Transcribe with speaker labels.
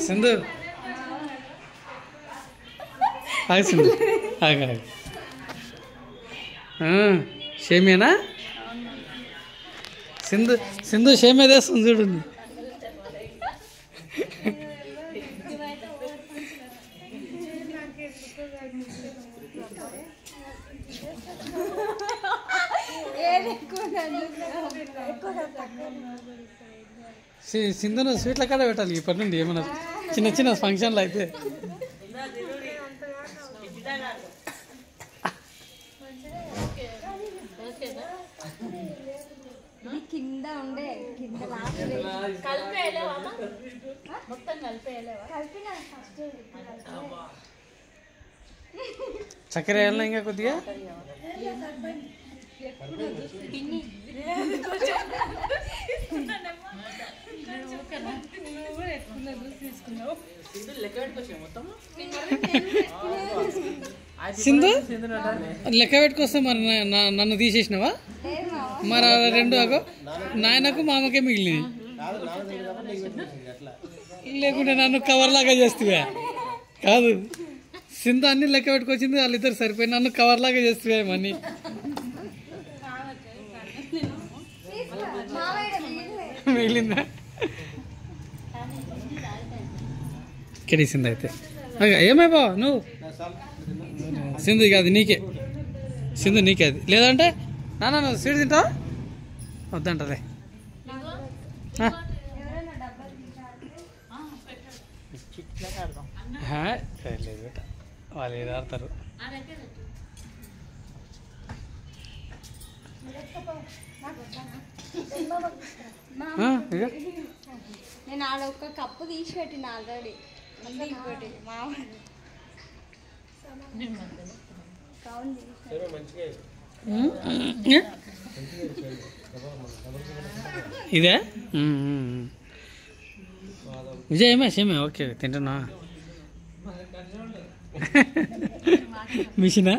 Speaker 1: సింధు ఆగు సింధు ఆగు ఆగు షేమేనా సింధు సింధు షేమే తెస్తుంది చూడండి సింధును స్వీట్ల కాడ పెట్టాలి ఇప్పటి నుండి ఏమన్నా చిన్న చిన్న ఫంక్షన్లు అయితే
Speaker 2: కింద ఉండే కింద
Speaker 1: చక్కెర వేయాలన్నా ఇంకా కొద్దిగా సింధు లెక్క పెట్టుకొస్తే మరి నన్ను తీసేసినావా మరి రెండు అగో నాయనకు మామకే మిగిలినవి లేకుంటే నన్ను కవర్ లాగా చేస్తువా కాదు సింధు అన్ని లెక్క పెట్టుకొచ్చింది వాళ్ళిద్దరు సరిపోయి నన్ను కవర్ లాగా చేస్తువా మనీ మిగిలిందా కెడిసింది అయితే ఏమై బావ నువ్వు సింధు కాదు నీకే సింధు నీకే అది లేదంటే నాన్న నువ్వు స్వీట్ తింటావా వద్దంటదే లేదు బేట వాళ్ళు ఏది ఆడతారు
Speaker 2: నేను ఆడ ఒక కప్పు తీసి పెట్టిన ఆల్రెడీ పెట్టి
Speaker 1: ఇదే విజయమే సేమే ఓకే తింటున్నా మిషనా